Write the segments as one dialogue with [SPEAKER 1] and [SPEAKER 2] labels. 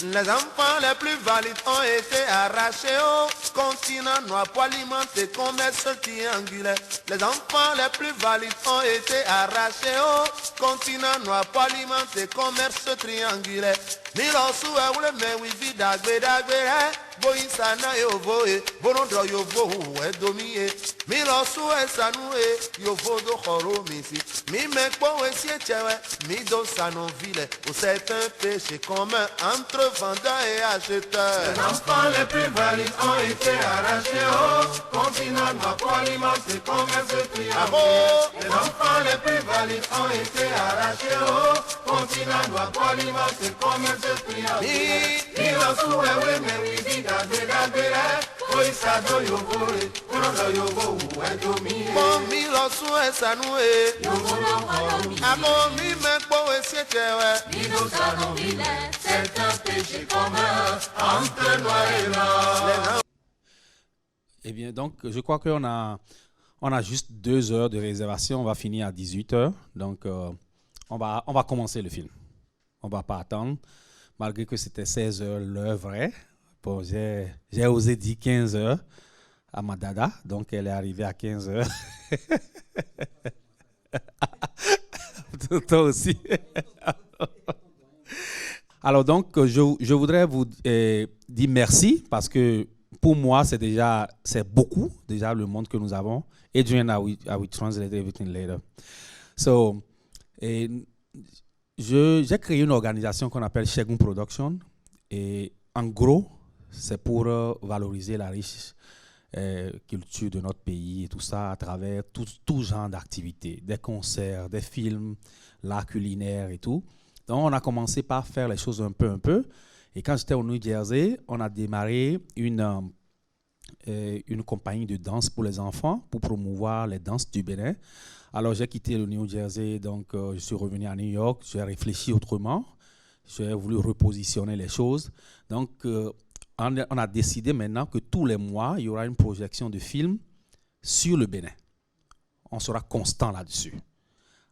[SPEAKER 1] Les enfants les plus valides ont été arrachés au continent noir pour alimenter commerce triangulaire. Les enfants les plus valides ont été arrachés au continent noir pour alimenter commerce triangulaire. Milosu eule me wifi dagbe boyi sana yovo bonondo yovo edomie. Milosu esanu yovo do khoro misi. Mi mekpo esiechewe mi do sanoville. C'est un péché commun entre vendeurs et acheteurs.
[SPEAKER 2] Les enfants les plus valides ont été arrachés au continent noir pour alimenter commerce triangulaire. Les enfants les plus valides ont été arrachés au continent noir pour alimenter commerce triangulaire. Milosu ewe me wifi dagbe oisado yovo bonondo yovo edomie.
[SPEAKER 1] Bon milosu esanu
[SPEAKER 2] Yovo do khoro misi.
[SPEAKER 1] amo mi mekpo esiechewe.
[SPEAKER 2] C'est un péché commun entre noir et blanc.
[SPEAKER 3] Eh bien, donc, je crois qu'on a juste 2 heures de réservation. On va finir à 18 heures. Donc, on va commencer le film. On ne va pas attendre, malgré que c'était 16 heures l'heure vraie. Bon, j'ai osé dire 15 heures à ma dada. Donc, elle est arrivée à 15 heures. Toi aussi. Alors donc, je voudrais vous dire merci parce que pour moi, c'est beaucoup déjà le monde que nous avons. Adrian, I will translate everything later. So, j'ai créé une organisation qu'on appelle Shegun Production. Et en gros, c'est pour valoriser la riche culture de notre pays et tout ça à travers tout genre d'activités, des concerts, des films, l'art culinaire et tout. Donc, on a commencé par faire les choses un peu. Et quand j'étais au New Jersey, on a démarré une compagnie de danse pour les enfants pour promouvoir les danses du Bénin. Alors, j'ai quitté le New Jersey, donc je suis revenu à New York. J'ai réfléchi autrement. J'ai voulu repositionner les choses. Donc, on a décidé maintenant que tous les mois, il y aura une projection de films sur le Bénin. On sera constant là-dessus.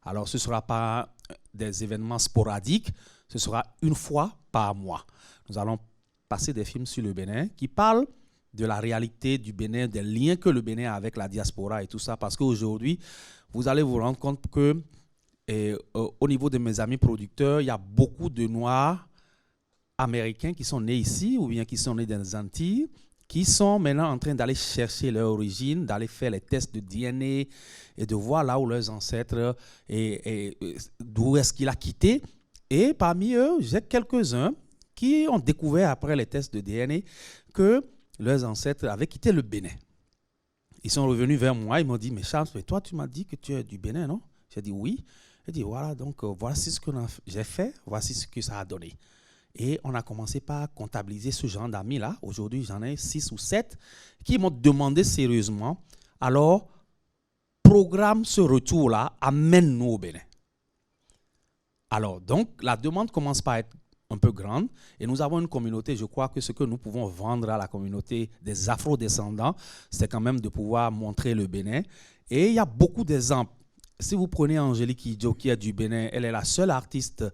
[SPEAKER 3] Alors, ce ne sera pas des événements sporadiques, ce sera une fois par mois. Nous allons passer des films sur le Bénin qui parlent de la réalité du Bénin, des liens que le Bénin a avec la diaspora et tout ça, parce qu'aujourd'hui, vous allez vous rendre compte que au niveau de mes amis producteurs, il y a beaucoup de Noirs américains qui sont nés ici ou bien qui sont nés dans les Antilles, qui sont maintenant en train d'aller chercher leur origine, d'aller faire les tests de DNA et de voir là où leurs ancêtres et d'où est-ce qu'il a quitté. Et parmi eux, j'ai quelques-uns qui ont découvert après les tests de DNA que leurs ancêtres avaient quitté le Bénin. Ils sont revenus vers moi, ils m'ont dit, mais Charles, toi tu m'as dit que tu es du Bénin, non? J'ai dit oui. J'ai dit voilà, donc voici ce que j'ai fait, voici ce que ça a donné. Et on a commencé par comptabiliser ce genre d'amis-là. Aujourd'hui, j'en ai 6 ou 7 qui m'ont demandé sérieusement, alors, programme ce retour-là, amène-nous au Bénin. Alors, donc, la demande commence par être un peu grande et nous avons une communauté, je crois que ce que nous pouvons vendre à la communauté des afro-descendants, c'est quand même de pouvoir montrer le Bénin. Et il y a beaucoup d'exemples. Si vous prenez Angélique Kidjo, qui est du Bénin, elle est la seule artiste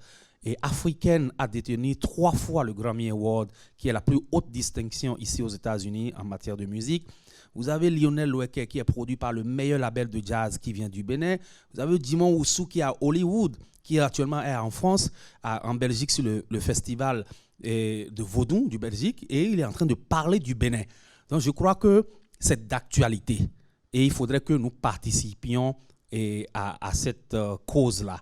[SPEAKER 3] et africaine à détenir 3 fois le Grammy Award, qui est la plus haute distinction ici aux États-Unis en matière de musique. Vous avez Lionel Loueke, qui est produit par le meilleur label de jazz qui vient du Bénin. Vous avez Dimon Oussou, qui est à Hollywood, qui actuellement est en France, en Belgique, sur le festival de Vaudou du Belgique, et il est en train de parler du Bénin. Donc je crois que c'est d'actualité, et il faudrait que nous participions à cette cause-là.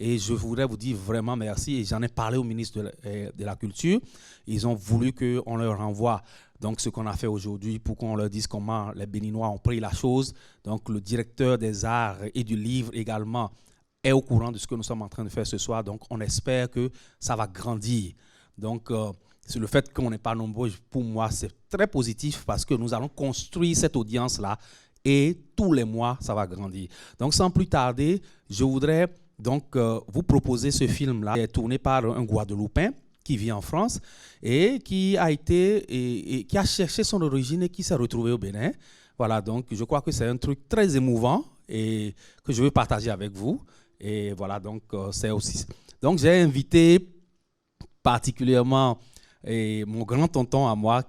[SPEAKER 3] Et je voudrais vous dire vraiment merci. Et j'en ai parlé au ministre de la Culture. Ils ont voulu qu'on leur renvoie donc, ce qu'on a fait aujourd'hui pour qu'on leur dise comment les Béninois ont pris la chose. Donc, le directeur des arts et du livre également est au courant de ce que nous sommes en train de faire ce soir. Donc, on espère que ça va grandir. Donc, c'est le fait qu'on n'est pas nombreux, pour moi, c'est très positif parce que nous allons construire cette audience-là et tous les mois, ça va grandir. Donc, sans plus tarder, je voudrais donc vous proposer ce film-là, qui est tourné par un Guadeloupéen qui vit en France et qui a été et qui a cherché son origine et qui s'est retrouvé au Bénin. Voilà, donc je crois que c'est un truc très émouvant et que je veux partager avec vous. Et voilà, donc c'est aussi. Donc j'ai invité particulièrement et mon grand-tonton à moi,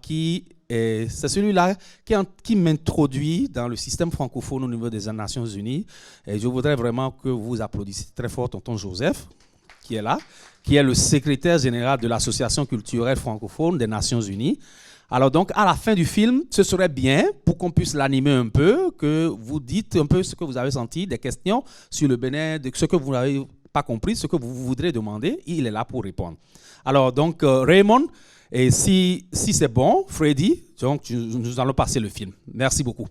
[SPEAKER 3] c'est celui-là qui m'introduit dans le système francophone au niveau des Nations Unies. Et je voudrais vraiment que vous applaudissiez très fort tonton Joseph, qui est là, qui est le secrétaire général de l'Association culturelle francophone des Nations Unies. Alors donc, à la fin du film, ce serait bien, pour qu'on puisse l'animer un peu, que vous dites un peu ce que vous avez senti, des questions sur le Bénin, de ce que vous n'avez pas compris, ce que vous voudrez demander, il est là pour répondre. Alors donc, Raymond, et si c'est bon, Freddy, donc nous allons passer le film. Merci beaucoup.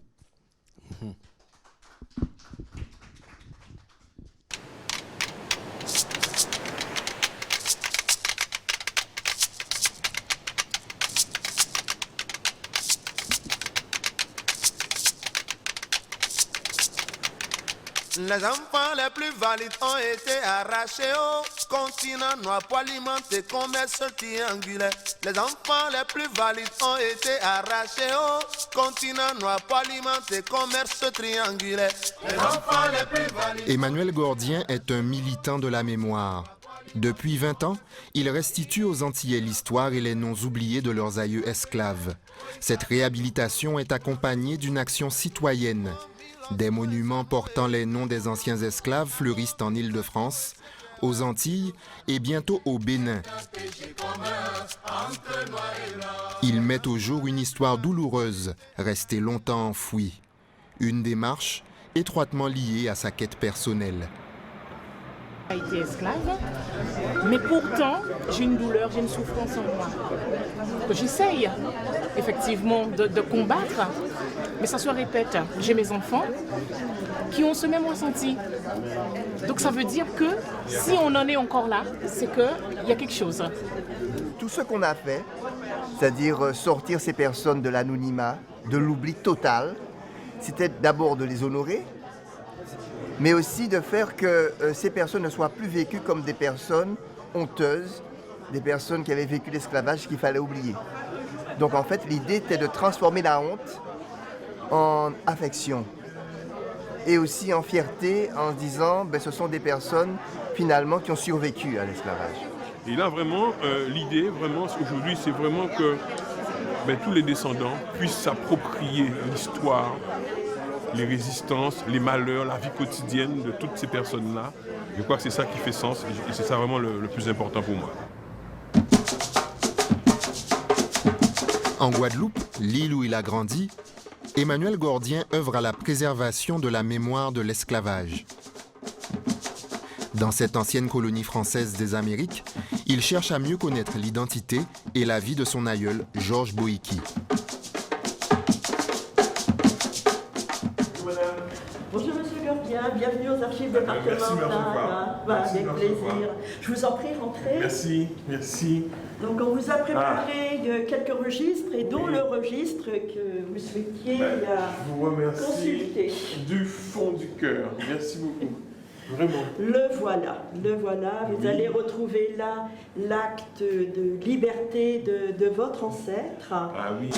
[SPEAKER 1] Les enfants les plus valides ont été arrachés au continent noir pour alimenter commerce triangulaire. Les enfants les plus valides ont été arrachés au continent noir pour alimenter commerce triangulaire. Les enfants les plus valides.
[SPEAKER 4] Emmanuel Gordien est un militant de la mémoire. Depuis 20 ans, il restitue aux Antillais l'histoire et les noms oubliés de leurs aïeux esclaves. Cette réhabilitation est accompagnée d'une action citoyenne. Des monuments portant les noms des anciens esclaves fleurissent en Île-de-France, aux Antilles et bientôt au Bénin. Ils mettent au jour une histoire douloureuse, restée longtemps enfouie. Une démarche étroitement liée à sa quête personnelle.
[SPEAKER 5] J'ai été esclave, mais pourtant j'ai une douleur, j'ai une souffrance en moi que j'essaye effectivement de combattre, mais ça se répète. J'ai mes enfants qui ont ce même ressenti. Donc ça veut dire que si on en est encore là, c'est qu'il y a quelque chose.
[SPEAKER 6] Tout ce qu'on a fait, c'est-à-dire sortir ces personnes de l'anonymat, de l'oubli total, c'était d'abord de les honorer, mais aussi de faire que ces personnes ne soient plus vécues comme des personnes honteuses, des personnes qui avaient vécu l'esclavage qu'il fallait oublier. Donc en fait, l'idée était de transformer la honte en affection et aussi en fierté en se disant ce sont des personnes finalement qui ont survécu à l'esclavage.
[SPEAKER 7] Et là vraiment, l'idée vraiment aujourd'hui c'est vraiment que tous les descendants puissent s'approprier l'histoire, les résistances, les malheurs, la vie quotidienne de toutes ces personnes-là. Je crois que c'est ça qui fait sens et c'est ça vraiment le plus important pour moi.
[SPEAKER 4] En Guadeloupe, l'île où il a grandi, Emmanuel Gordien œuvre à la préservation de la mémoire de l'esclavage. Dans cette ancienne colonie française des Amériques, il cherche à mieux connaître l'identité et la vie de son aïeul, Georges Boïki.
[SPEAKER 8] Bonjour Monsieur Gordien, bienvenue aux archives départementales. Avec plaisir. Je vous en prie, rentrez.
[SPEAKER 7] Merci, merci.
[SPEAKER 8] Donc on vous a préparé quelques registres et dont le registre que vous souhaitiez
[SPEAKER 7] vous remercie
[SPEAKER 8] consulter.
[SPEAKER 7] Du fond du cœur. Merci beaucoup. Vraiment.
[SPEAKER 8] Le voilà. Vous
[SPEAKER 7] Oui.
[SPEAKER 8] allez retrouver là l'acte de liberté de votre ancêtre.
[SPEAKER 7] Ah oui.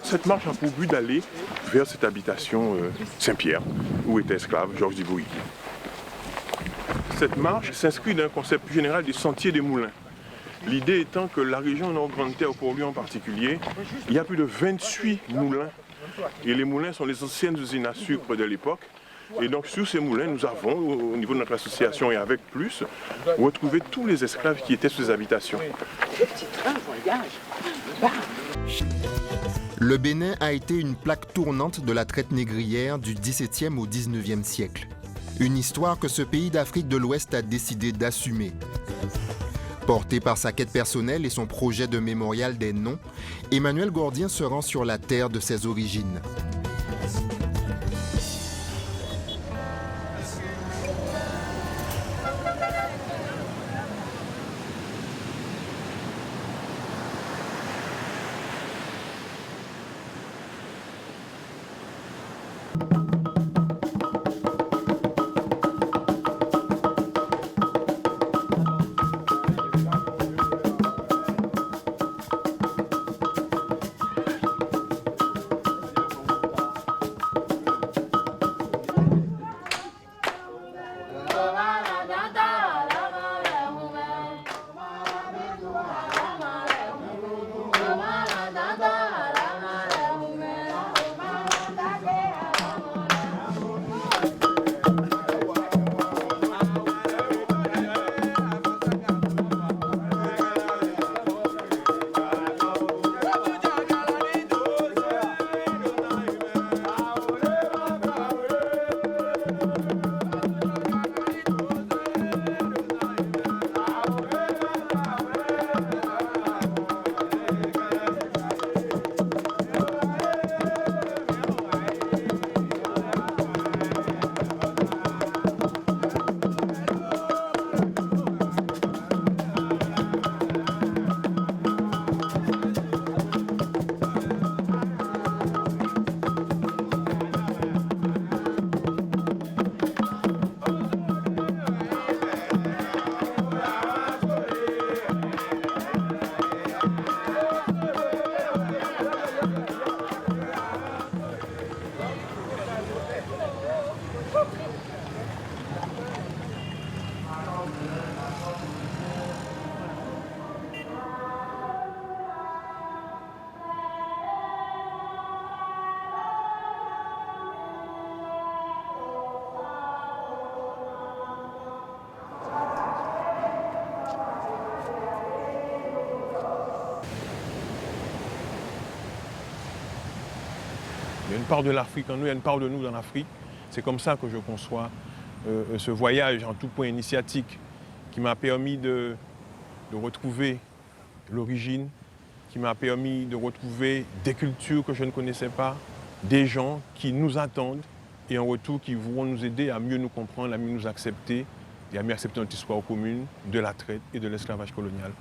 [SPEAKER 7] Cette marche a pour but d'aller vers cette habitation Saint-Pierre, où était esclave Georges Boïki. Cette marche s'inscrit dans un concept plus général des sentiers des moulins. L'idée étant que la région Nord-Grande-Terre, pour lui en particulier, il y a plus de 28 moulins. Et les moulins sont les anciennes usines à sucre de l'époque. Et donc sur ces moulins, nous avons, au niveau de notre association et avec plus, retrouvé tous les esclaves qui étaient sur ces habitations.
[SPEAKER 5] Le petit train voyage.
[SPEAKER 4] Le Bénin a été une plaque tournante de la traite négrière du XVIIe au XIXe siècle. Une histoire que ce pays d'Afrique de l'Ouest a décidé d'assumer. Porté par sa quête personnelle et son projet de mémorial des noms, Emmanuel Gordien se rend sur la terre de ses origines.
[SPEAKER 7] Il y a une part de l'Afrique en nous, il y a une part de nous dans l'Afrique. C'est comme ça que je conçois ce voyage en tout point initiatique qui m'a permis de retrouver l'origine, qui m'a permis de retrouver des cultures que je ne connaissais pas, des gens qui nous attendent et en retour qui vont nous aider à mieux nous comprendre, à mieux nous accepter et à mieux accepter notre histoire commune de la traite et de l'esclavage colonial.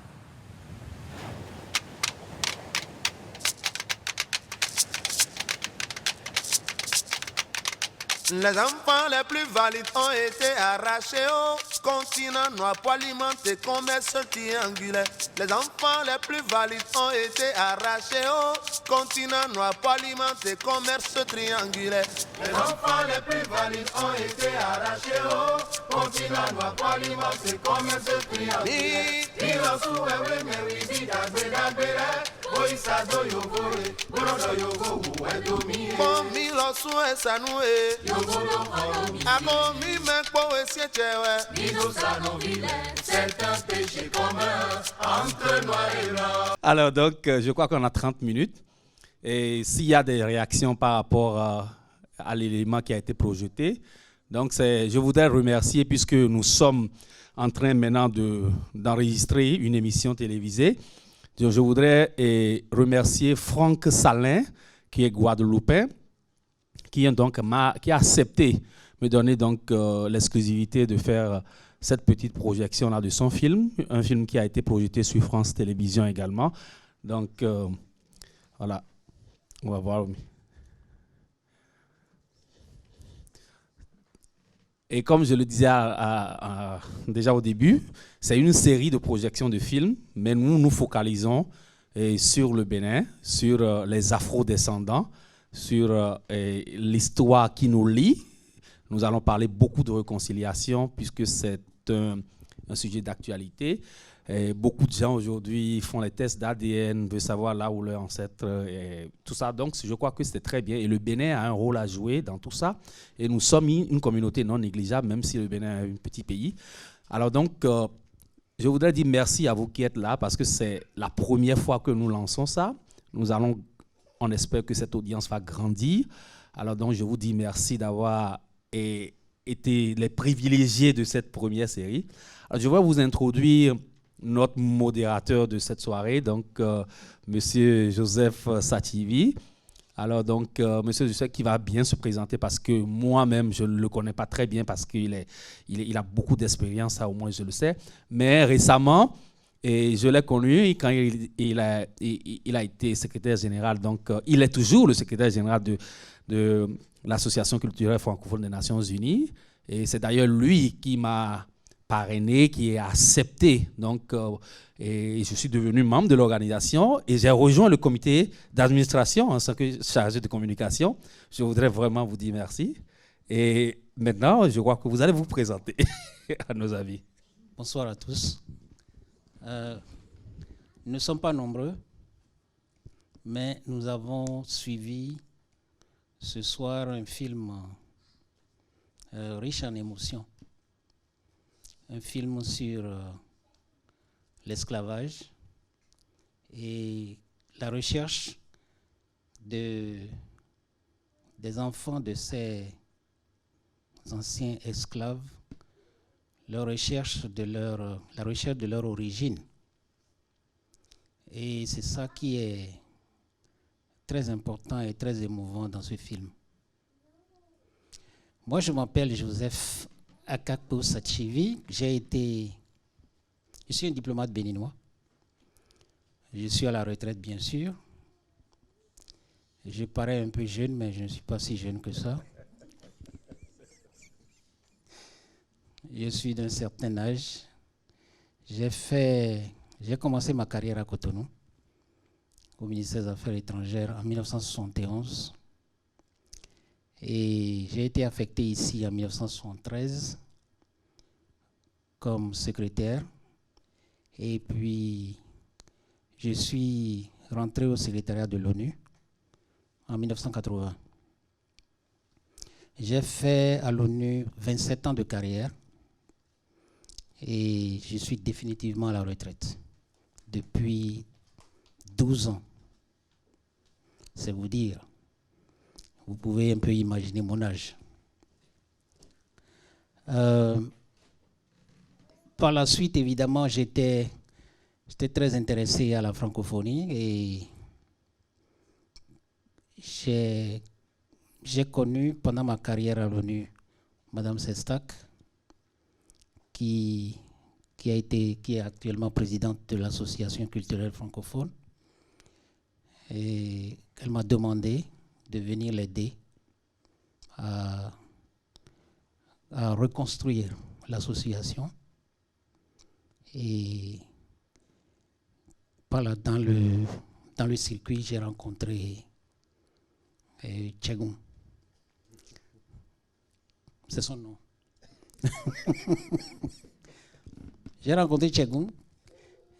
[SPEAKER 1] Les enfants les plus valides ont été arrachés au continent noir pour alimenter commerce triangulaire. Les enfants les plus valides ont été arrachés au continent noir pour alimenter commerce triangulaire.
[SPEAKER 2] Les enfants les plus valides ont été arrachés au continent noir pour alimenter commerce triangulaire.
[SPEAKER 3] Alors donc, je crois qu'on a 30 minutes. Et s'il y a des réactions par rapport à l'élément qui a été projeté, donc je voudrais remercier, puisque nous sommes en train maintenant d'enregistrer une émission télévisée. Je voudrais remercier Franck Salin, qui est guadeloupéen, qui a accepté me donner donc l'exclusivité de faire cette petite projection-là de son film, un film qui a été projeté sur France Télévisions également. Donc, voilà, on va voir. Et comme je le disais déjà au début, c'est une série de projections de films, mais nous focalisons sur le Bénin, sur les afro-descendants, sur l'histoire qui nous lie. Nous allons parler beaucoup de réconciliation puisque c'est un sujet d'actualité. Beaucoup de gens aujourd'hui font les tests d'ADN, veulent savoir là où leurs ancêtres et tout ça. Donc, je crois que c'est très bien. Et le Bénin a un rôle à jouer dans tout ça. Et nous sommes une communauté non négligeable, même si le Bénin est un petit pays. Alors donc, je voudrais dire merci à vous qui êtes là parce que c'est la première fois que nous lançons ça. On espère que cette audience va grandir. Alors donc, je vous dis merci d'avoir été les privilégiés de cette première série. Alors, je vais vous introduire notre modérateur de cette soirée, donc Monsieur Joseph Sativi. Alors donc, Monsieur Joseph qui va bien se présenter parce que moi-même, je ne le connais pas très bien parce qu'il a beaucoup d'expérience, ça au moins je le sais. Mais récemment, je l'ai connu quand il a été secrétaire général, donc il est toujours le secrétaire général de l'Association culturelle francophone des Nations Unies. Et c'est d'ailleurs lui qui m'a parrainé, qui a accepté. Donc, et je suis devenu membre de l'organisation et j'ai rejoint le comité d'administration en tant que chargé de communication. Je voudrais vraiment vous dire merci. Et maintenant, je crois que vous allez vous présenter à nos avis.
[SPEAKER 9] Bonsoir à tous. Nous ne sommes pas nombreux, mais nous avons suivi ce soir un film riche en émotions. Un film sur l'esclavage et la recherche des enfants de ces anciens esclaves, la recherche de leur origine. Et c'est ça qui est très important et très émouvant dans ce film. Moi, je m'appelle Joseph Akakpo Sachivi. Je suis un diplomate béninois. Je suis à la retraite, bien sûr. Je parais un peu jeune, mais je ne suis pas si jeune que ça. Je suis d'un certain âge. J'ai commencé ma carrière à Cotonou, au ministère des Affaires étrangères en 1971. Et j'ai été affecté ici en 1973 comme secrétaire. Et puis, je suis rentré au secrétariat de l'ONU en 1980. J'ai fait à l'ONU 27 ans de carrière et je suis définitivement à la retraite depuis 12 ans. C'est vous dire. Vous pouvez un peu imaginer mon âge. Par la suite, évidemment, j'étais très intéressé à la francophonie et j'ai connu pendant ma carrière à l'ONU Madame Sestak, qui est actuellement présidente de l'association culturelle francophone. Et elle m'a demandé de venir l'aider à reconstruire l'association. Et par là, dans le circuit, j'ai rencontré Tchegoum. C'est son nom. J'ai rencontré Tchegoum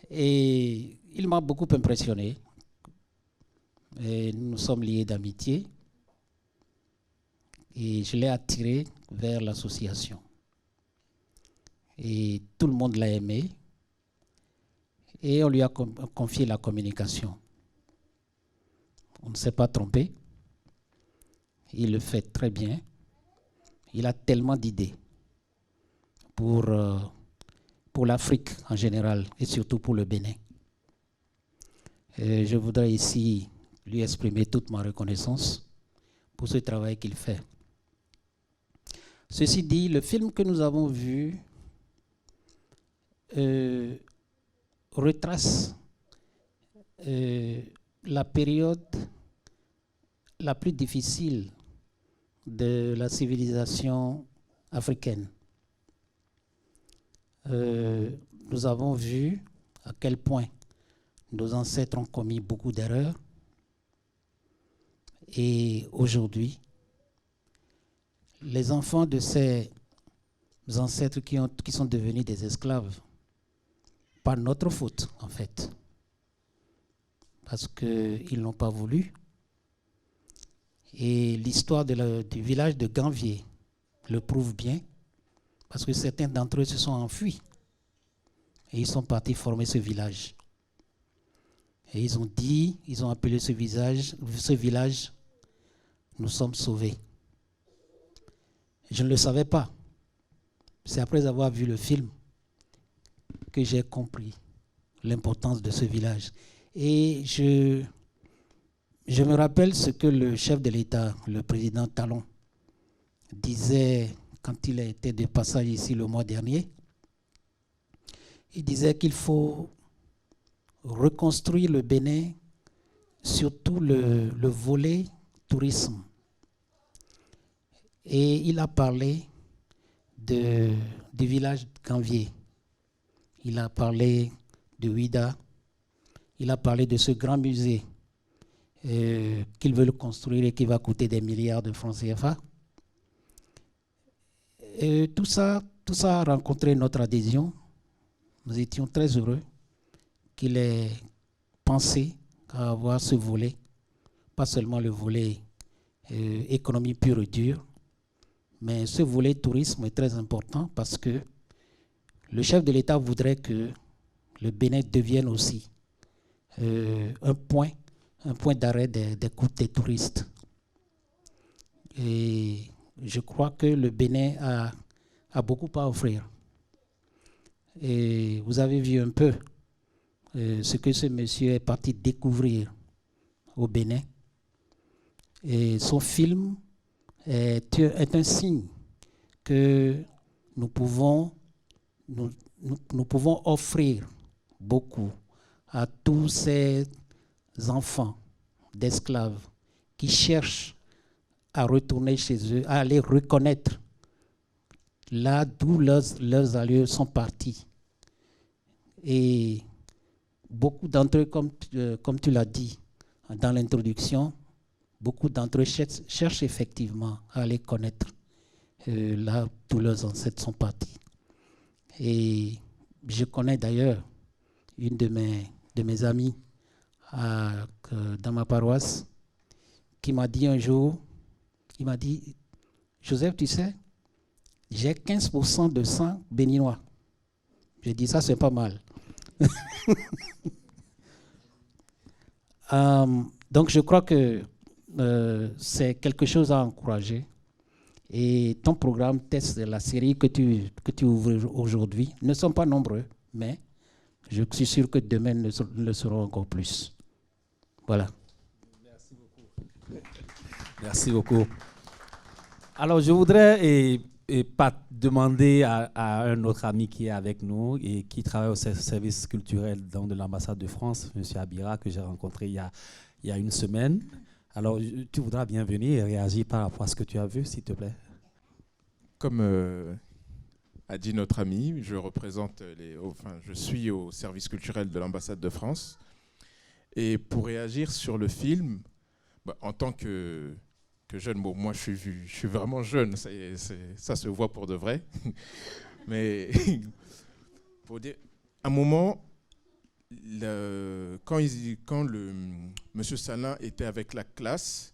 [SPEAKER 9] et il m'a beaucoup impressionné. Et nous nous sommes liés d'amitié et je l'ai attiré vers l'association. Et tout le monde l'a aimé et on lui a confié la communication. On ne s'est pas trompé. Il le fait très bien. Il a tellement d'idées pour l'Afrique en général et surtout pour le Bénin. Et je voudrais ici lui exprimer toute ma reconnaissance pour ce travail qu'il fait. Ceci dit, le film que nous avons vu retrace la période la plus difficile de la civilisation africaine. Nous avons vu à quel point nos ancêtres ont commis beaucoup d'erreurs. Et aujourd'hui, les enfants de ces ancêtres qui sont devenus des esclaves, par notre faute en fait, parce qu'ils n'ont pas voulu. Et l'histoire du village de Ganvier le prouve bien, parce que certains d'entre eux se sont enfuis et ils sont partis former ce village. Et ils ont appelé ce village, nous sommes sauvés. Je ne le savais pas. C'est après avoir vu le film que j'ai compris l'importance de ce village. Et je me rappelle ce que le chef de l'État, le président Talon, disait quand il était de passage ici le mois dernier. Il disait qu'il faut reconstruire le Bénin, surtout le volet tourisme. Et il a parlé du village de Ganvier. Il a parlé de Ouida. Il a parlé de ce grand musée qu'ils veulent construire et qui va coûter des milliards de francs CFA. Et tout ça a rencontré notre adhésion. Nous étions très heureux qu'il ait pensé à avoir ce volet, pas seulement le volet économie pure et dure, mais ce volet tourisme est très important parce que le chef de l'État voudrait que le Bénin devienne aussi un point d'arrêt des touristes. Et je crois que le Bénin a beaucoup à offrir. Et vous avez vu un peu ce que ce monsieur est parti découvrir au Bénin. Et son film est un signe que nous pouvons offrir beaucoup à tous ces enfants d'esclaves qui cherchent à retourner chez eux, à aller reconnaître là d'où leurs aïeux sont partis. Et beaucoup d'entre eux, comme tu l'as dit dans l'introduction, beaucoup d'entre eux cherchent effectivement à aller connaître là d'où leurs ancêtres sont partis. Et je connais d'ailleurs une de mes amies dans ma paroisse qui m'a dit un jour, il m'a dit, Joseph, tu sais, j'ai 15% de sang béninois. J'ai dit, ça c'est pas mal. Donc je crois que c'est quelque chose à encourager. Et ton programme test, la série que tu ouvres aujourd'hui, ne sont pas nombreux, mais je suis sûr que demain le seront encore plus. Voilà.
[SPEAKER 3] Merci beaucoup. Merci beaucoup. Alors, je voudrais demander à un autre ami qui est avec nous et qui travaille au service culturel de l'ambassade de France, M. Abira, que j'ai rencontré il y a une semaine. Alors, tu voudras bien venir et réagir par rapport à ce que tu as vu, s'il te plaît.
[SPEAKER 10] Comme a dit notre ami, je suis au service culturel de l'ambassade de France. Et pour réagir sur le film, en tant que jeune, bon, moi je suis vraiment jeune, ça se voit pour de vrai. Mais pour dire, à un moment, quand M. Salin était avec la classe,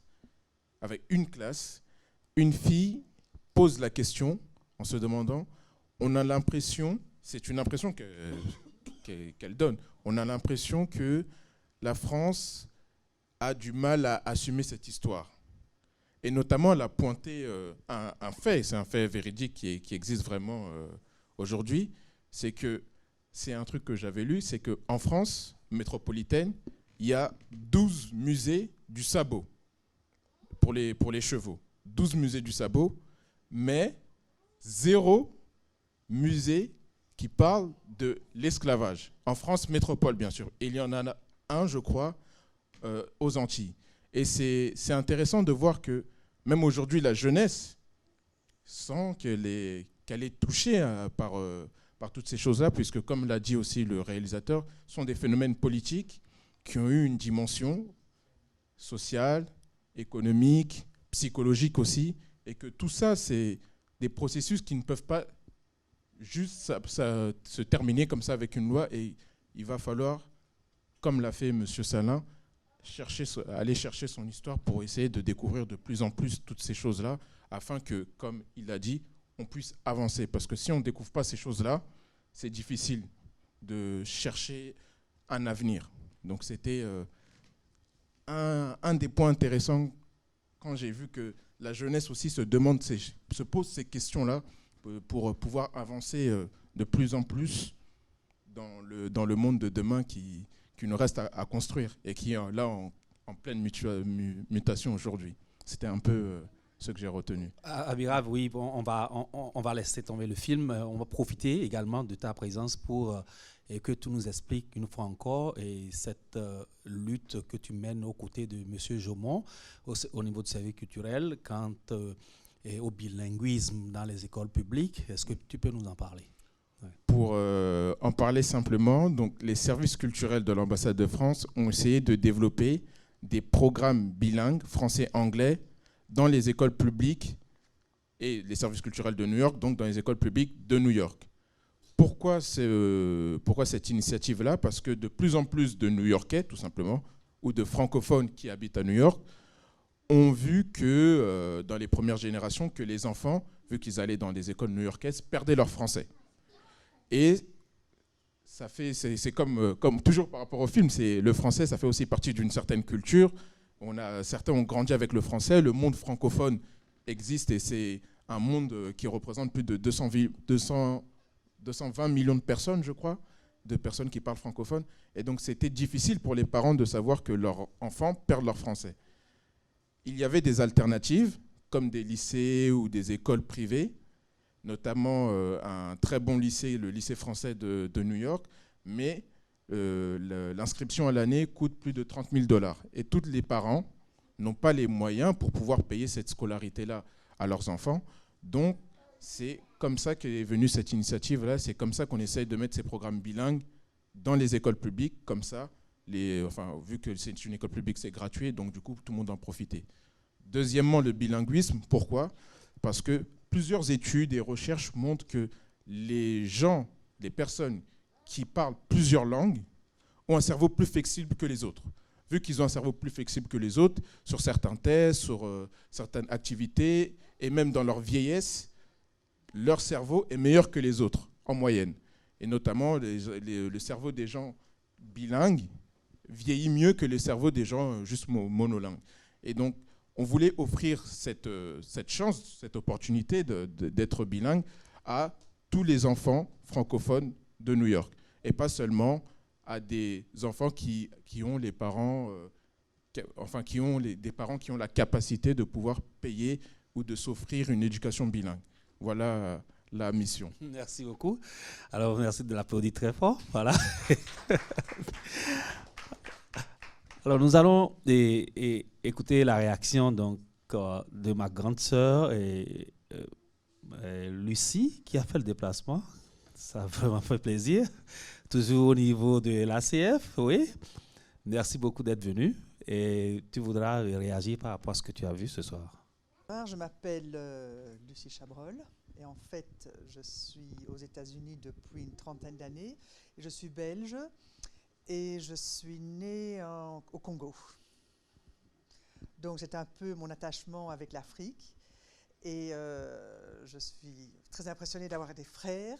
[SPEAKER 10] avec une classe, une fille pose la question en se demandant, on a l'impression, c'est une impression qu'elle donne, on a l'impression que la France a du mal à assumer cette histoire. Et notamment, elle a pointé un fait, c'est un fait véridique qui existe vraiment aujourd'hui, c'est un truc que j'avais lu, c'est qu'en France métropolitaine, il y a 12 musées du sabot pour les chevaux. 12 musées du sabot, mais 0 musée qui parle de l'esclavage. En France métropole, bien sûr. Et il y en a un, je crois, aux Antilles. Et c'est intéressant de voir que même aujourd'hui, la jeunesse sent qu'elle est touchée par toutes ces choses-là, puisque, comme l'a dit aussi le réalisateur, ce sont des phénomènes politiques qui ont eu une dimension sociale, économique, psychologique aussi, et que tout ça, c'est des processus qui ne peuvent pas juste se terminer comme ça avec une loi, et il va falloir, comme l'a fait M. Salin, aller chercher son histoire pour essayer de découvrir de plus en plus toutes ces choses-là, afin que, comme il l'a dit, on puisse avancer. Parce que si on ne découvre pas ces choses-là, c'est difficile de chercher un avenir. Donc c'était un des points intéressants quand j'ai vu que la jeunesse aussi se pose ces questions-là pour pouvoir avancer de plus en plus dans le monde de demain qui nous reste à construire et qui est là en pleine mutation aujourd'hui. C'était un peu ce que j'ai retenu.
[SPEAKER 3] Abirav, oui, bon, on va laisser tomber le film. On va profiter également de ta présence pour que tu nous expliques une fois encore cette lutte que tu mènes aux côtés de M. Jomon au niveau du service culturel quant au bilinguisme dans les écoles publiques. Est-ce que tu peux nous en parler?
[SPEAKER 10] Pour en parler simplement, donc, les services culturels de l'ambassade de France ont essayé de développer des programmes bilingues, français-anglais, dans les écoles publiques et les services culturels de New York, donc dans les écoles publiques de New York. Pourquoi cette initiative-là? Parce que de plus en plus de New-Yorkais, tout simplement, ou de francophones qui habitent à New York, ont vu que, dans les premières générations, que les enfants, vu qu'ils allaient dans des écoles new-yorkaises, perdaient leur français. Et c'est comme toujours par rapport au film, le français, ça fait aussi partie d'une certaine culture. Certains ont grandi avec le français, le monde francophone existe et c'est un monde qui représente plus de 220 millions de personnes, je crois, de personnes qui parlent francophone. Et donc c'était difficile pour les parents de savoir que leurs enfants perdent leur français. Il y avait des alternatives, comme des lycées ou des écoles privées, notamment un très bon lycée, le lycée français de New York, mais l'inscription à l'année coûte plus de $30 000. Et tous les parents n'ont pas les moyens pour pouvoir payer cette scolarité-là à leurs enfants. Donc, c'est comme ça qu'est venue cette initiative-là. C'est comme ça qu'on essaye de mettre ces programmes bilingues dans les écoles publiques. Comme ça, vu que c'est une école publique, c'est gratuit, donc du coup, tout le monde en profite. Deuxièmement, le bilinguisme. Pourquoi? Parce que plusieurs études et recherches montrent que les personnes qui parlent plusieurs langues ont un cerveau plus flexible que les autres. Vu qu'ils ont un cerveau plus flexible que les autres, sur certains tests, sur certaines activités, et même dans leur vieillesse, leur cerveau est meilleur que les autres, en moyenne. Et notamment, le cerveau des gens bilingues vieillit mieux que le cerveau des gens juste monolingues. Et donc, on voulait offrir cette chance, cette opportunité d'être bilingue à tous les enfants francophones de New York, et pas seulement à des enfants qui ont les parents, des parents qui ont la capacité de pouvoir payer ou de s'offrir une éducation bilingue. Voilà la mission.
[SPEAKER 3] Merci beaucoup. Alors, merci de l'applaudir très fort. Voilà. Alors, nous allons écouter la réaction donc, de ma grande sœur Lucie, qui a fait le déplacement. Ça a vraiment fait plaisir. Toujours au niveau de l'ACF, oui. Merci beaucoup d'être venu. Et tu voudras réagir par rapport à ce que tu as vu ce soir.
[SPEAKER 11] Je m'appelle Lucie Chabrol et en fait je suis aux États-Unis depuis une trentaine d'années. Je suis belge et je suis née au Congo. Donc c'est un peu mon attachement avec l'Afrique et je suis très impressionnée d'avoir des frères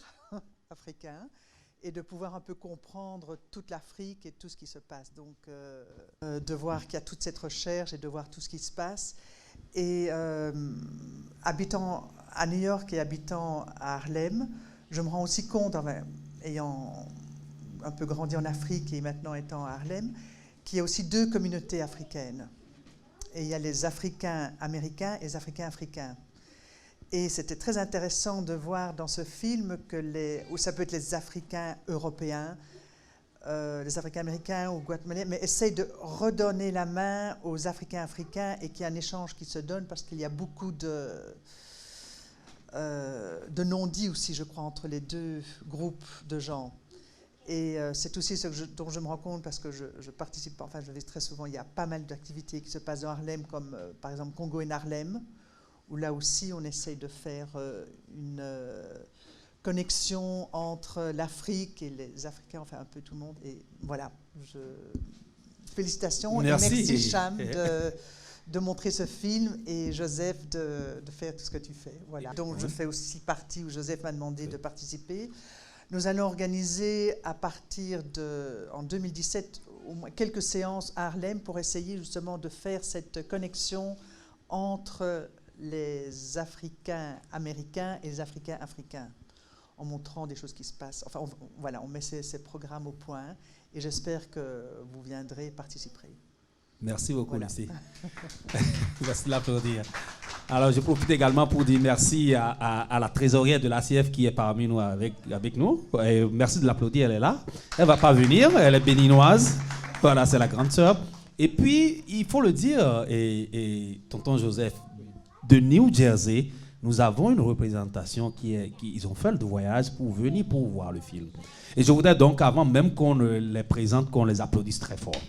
[SPEAKER 11] africains et de pouvoir un peu comprendre toute l'Afrique et tout ce qui se passe. Donc de voir qu'il y a toute cette recherche et de voir tout ce qui se passe. Et habitant à New York et habitant à Harlem, je me rends aussi compte, ayant un peu grandi en Afrique et maintenant étant à Harlem, qu'il y a aussi deux communautés africaines. Et il y a les Africains américains et les Africains africains. Et c'était très intéressant de voir dans ce film où ça peut être les Africains européens, les Africains américains ou guatémalais, mais essayent de redonner la main aux Africains africains et qu'il y a un échange qui se donne parce qu'il y a beaucoup de non-dits aussi, je crois, entre les deux groupes de gens. Et c'est aussi ce dont je me rends compte parce que je participe, enfin je vais très souvent, il y a pas mal d'activités qui se passent dans Harlem, comme par exemple Congo et Harlem, où là aussi on essaye de faire une connexion entre l'Afrique et les Africains, enfin un peu tout le monde. Et voilà, félicitations.
[SPEAKER 3] Merci.
[SPEAKER 11] Et merci Cham de montrer ce film et Joseph de faire tout ce que tu fais. Voilà. Donc je fais aussi partie où Joseph m'a demandé de participer. Nous allons organiser en 2017 au moins quelques séances à Harlem pour essayer justement de faire cette connexion entre les Africains américains et les Africains africains, en montrant des choses qui se passent. Enfin, voilà, on met ces programmes au point et j'espère que vous viendrez et participerez.
[SPEAKER 3] Merci beaucoup,
[SPEAKER 11] voilà.
[SPEAKER 3] Lucie. Merci de l'applaudir. Alors, je profite également pour dire merci à la trésorière de l'ACF qui est parmi nous avec nous. Et merci de l'applaudir, elle est là. Elle ne va pas venir, elle est béninoise. Voilà, c'est la grande sœur. Et puis, il faut le dire, et tonton Joseph, de New Jersey, nous avons une représentation ils ont fait le voyage pour venir pour voir le film. Et je voudrais donc, avant même qu'on les présente, qu'on les applaudisse très fort.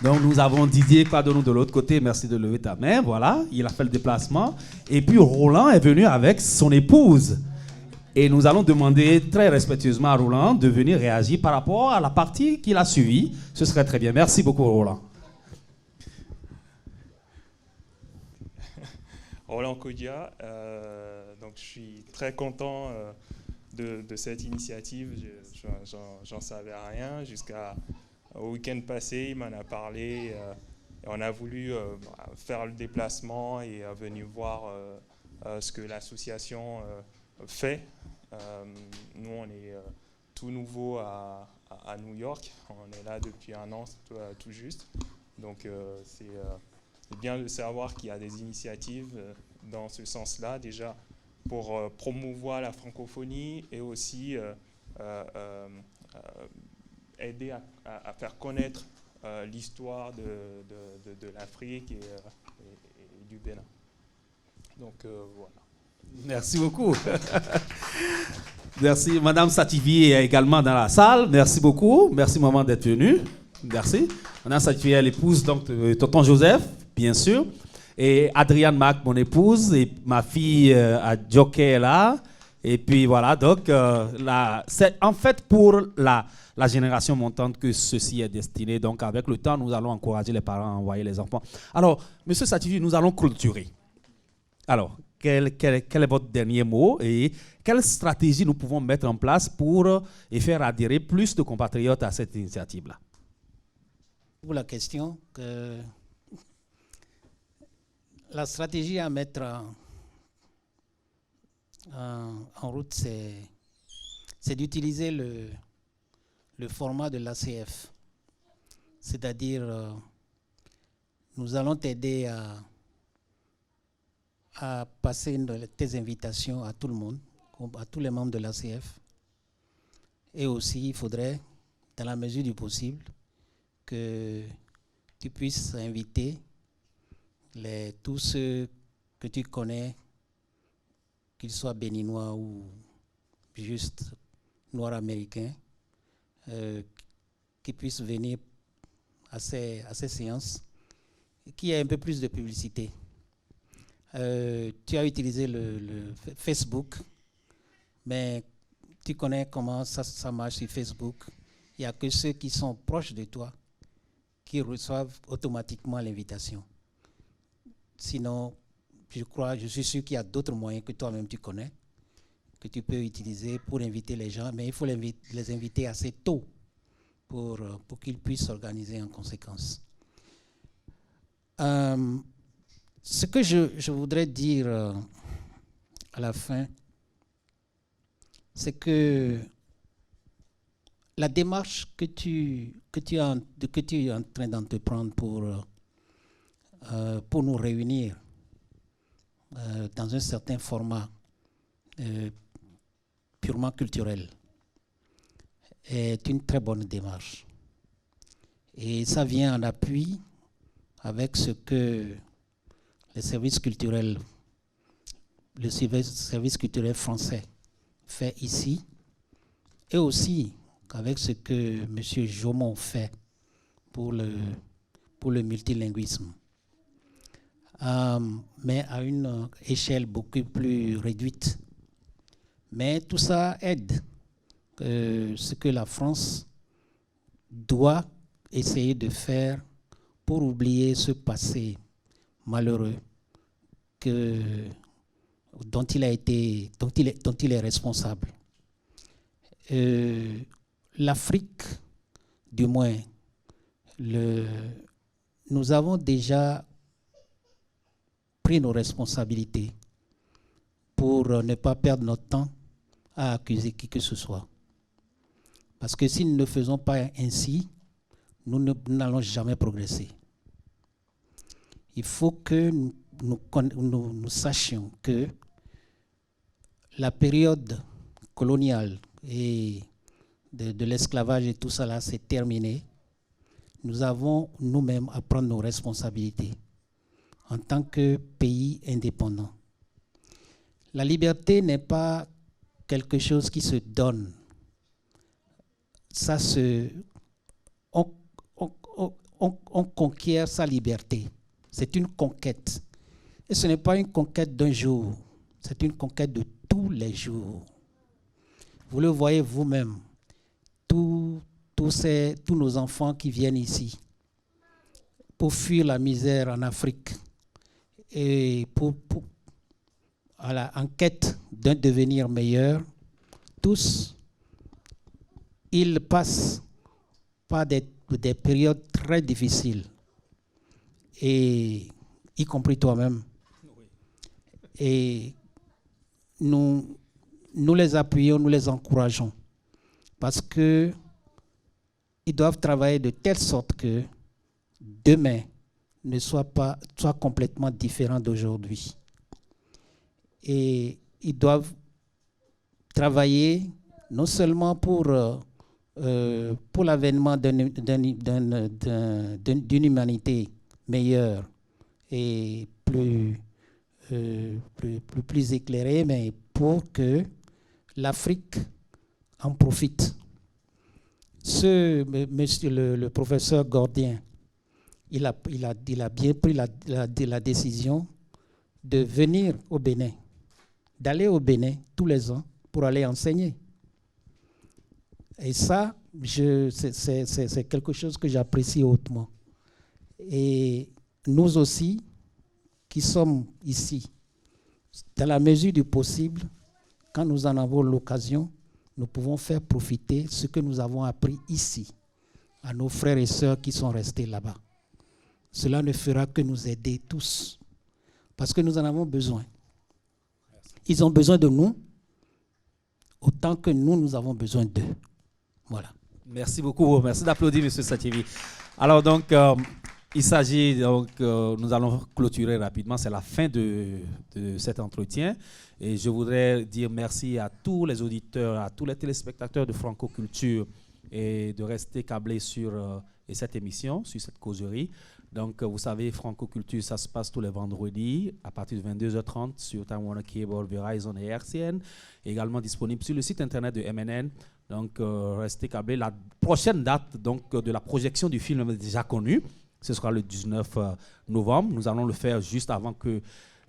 [SPEAKER 3] Donc nous avons Didier Padonou de l'autre côté, merci de lever ta main, voilà, il a fait le déplacement. Et puis Roland est venu avec son épouse. Et nous allons demander très respectueusement à Roland de venir réagir par rapport à la partie qu'il a suivie. Ce serait très bien. Merci beaucoup, Roland.
[SPEAKER 12] Roland Kodia, donc je suis très content de cette initiative. J'en savais rien jusqu'au week-end passé. Il m'en a parlé. Et on a voulu faire le déplacement et venir voir ce que l'association fait. Nous, on est tout nouveau à New York. On est là depuis un an, tout juste. Donc, c'est bien de savoir qu'il y a des initiatives dans ce sens-là, déjà pour promouvoir la francophonie et aussi aider à faire connaître l'histoire de l'Afrique et du Bénin. Donc, voilà.
[SPEAKER 3] Merci beaucoup. Merci. Madame Sativi est également dans la salle. Merci beaucoup. Merci, maman, d'être venue. Merci. Madame Sativi est l'épouse donc, de tonton Joseph, bien sûr. Et Adrienne Mac, mon épouse, et ma fille Adjoke est là. Et puis voilà, donc c'est en fait pour la génération montante que ceci est destiné. Donc avec le temps, nous allons encourager les parents à envoyer les enfants. Alors, monsieur Sativi, nous allons clôturer. Alors, quel est votre dernier mot et quelle stratégie nous pouvons mettre en place pour faire adhérer plus de compatriotes à cette initiative-là?
[SPEAKER 9] Pour la question, La stratégie à mettre en route, c'est d'utiliser le format de l'ACF. C'est-à-dire, nous allons t'aider à passer tes invitations à tout le monde, à tous les membres de l'ACF. Et aussi, il faudrait, dans la mesure du possible, que tu puisses inviter tous ceux que tu connais, qu'ils soient béninois ou juste noirs américains, qui puissent venir à ces séances, qui ait un peu plus de publicité. Tu as utilisé le Facebook, mais tu connais comment ça marche sur Facebook. Il n'y a que ceux qui sont proches de toi qui reçoivent automatiquement l'invitation. Sinon, je suis sûr qu'il y a d'autres moyens que toi-même tu connais, que tu peux utiliser pour inviter les gens, mais il faut les inviter assez tôt pour qu'ils puissent s'organiser en conséquence. Ce que je voudrais dire à la fin, c'est que la démarche que tu es en train d'entreprendre pour nous réunir dans un certain format purement culturel est une très bonne démarche. Et ça vient en appui avec ce que le service culturel français fait ici, et aussi avec ce que M. Jaumont fait pour le multilinguisme, mais à une échelle beaucoup plus réduite. Mais tout ça aide ce que la France doit essayer de faire pour oublier ce passé malheureux dont il est responsable. L'Afrique, du moins, nous avons déjà pris nos responsabilités pour ne pas perdre notre temps à accuser qui que ce soit. Parce que si nous ne faisons pas ainsi, nous n'allons jamais progresser. Il faut que nous sachions que la période coloniale et de l'esclavage et tout ça là, c'est terminé. Nous avons nous-mêmes à prendre nos responsabilités en tant que pays indépendant. La liberté n'est pas quelque chose qui se donne. On conquiert sa liberté. C'est une conquête. Et ce n'est pas une conquête d'un jour. C'est une conquête de tous les jours. Vous le voyez vous-même. Tous nos enfants qui viennent ici pour fuir la misère en Afrique et en quête d'un devenir meilleur, tous, ils passent par des périodes très difficiles, et y compris toi-même. Et nous les appuyons, nous les encourageons, parce qu'ils doivent travailler de telle sorte que demain ne soit complètement différent d'aujourd'hui. Et ils doivent travailler non seulement pour l'avènement d'une humanité meilleure et plus éclairée, mais pour que l'Afrique en profite. Monsieur le professeur Gordien, il a bien pris la décision de venir au Bénin, d'aller au Bénin tous les ans pour aller enseigner. Et ça, c'est quelque chose que j'apprécie hautement. Et nous aussi, qui sommes ici, dans la mesure du possible, quand nous en avons l'occasion, nous pouvons faire profiter ce que nous avons appris ici à nos frères et sœurs qui sont restés là-bas. Cela ne fera que nous aider tous parce que nous en avons besoin. Ils ont besoin de nous autant que nous avons besoin d'eux. Voilà.
[SPEAKER 3] Merci beaucoup. Merci d'applaudir, M. Satievi. Alors donc, il s'agit donc, nous allons clôturer rapidement. C'est la fin de cet entretien. Et je voudrais dire merci à tous les auditeurs, à tous les téléspectateurs de Franco Culture et de rester câblés sur cette émission, sur cette causerie. Donc, vous savez, Franco Culture, ça se passe tous les vendredis à partir de 22h30 sur Time Warner Cable, Verizon et RCN. Également disponible sur le site internet de MNN. Donc, restez câblés. La prochaine date donc, de la projection du film est déjà connue. Ce sera le 19 novembre. Nous allons le faire juste avant que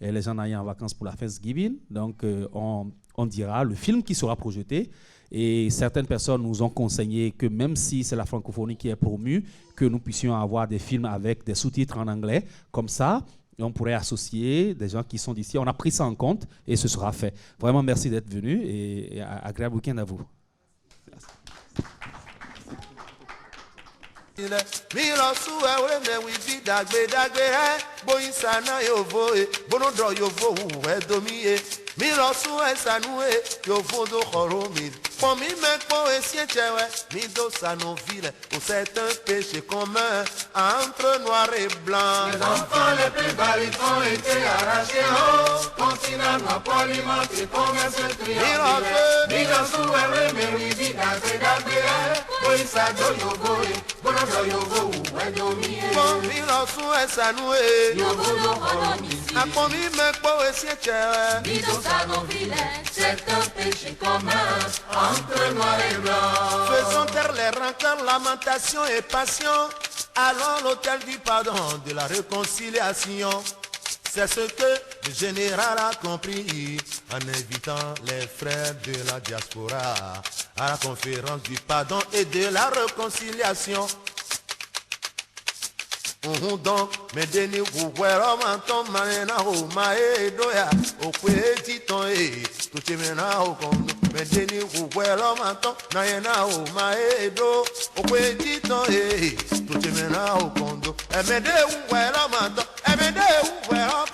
[SPEAKER 3] les gens aillent en vacances pour la Thanksgiving. Donc, on dira le film qui sera projeté. Et certaines personnes nous ont conseillé que même si c'est la francophonie qui est promue, que nous puissions avoir des films avec des sous-titres en anglais. Comme ça, on pourrait associer des gens qui sont d'ici. On a pris ça en compte et ce sera fait. Vraiment, merci d'être venu et agréable week-end à vous.
[SPEAKER 1] Milo suwe we me wifi dagbe boyin sana yovo bonodo yovo we domiye Milo suwe sanue yovo do khoromi pour mi me po esiechewe mi do sanoville où c'est un péché commun entre noir et blanc.
[SPEAKER 2] Les enfants les plus valides ont été arrachés au continent polymétrique comme un triangulaire. Milo suwe we me wifi dagbe boyin sana yovo bonodo yovo we domiye
[SPEAKER 1] Milo suwe sanue
[SPEAKER 2] yovo do khoromi
[SPEAKER 1] a pour mi me po esiechewe
[SPEAKER 2] mi do sanoville c'est un péché commun entre noir et blanc.
[SPEAKER 1] Faisons taire les rancœurs, lamentations et passions. Allons à l'autel du pardon, de la réconciliation. C'est ce que le général a compris en invitant les frères de la diaspora à la conférence du pardon et de la réconciliation. Donc, me deni kukwero manton manena ho mae doya okwe titon tuche mena ho kondo me deni kukwero manton manena ho mae do okwe titon tuche mena ho kondo me de kukwero manton me de kukwero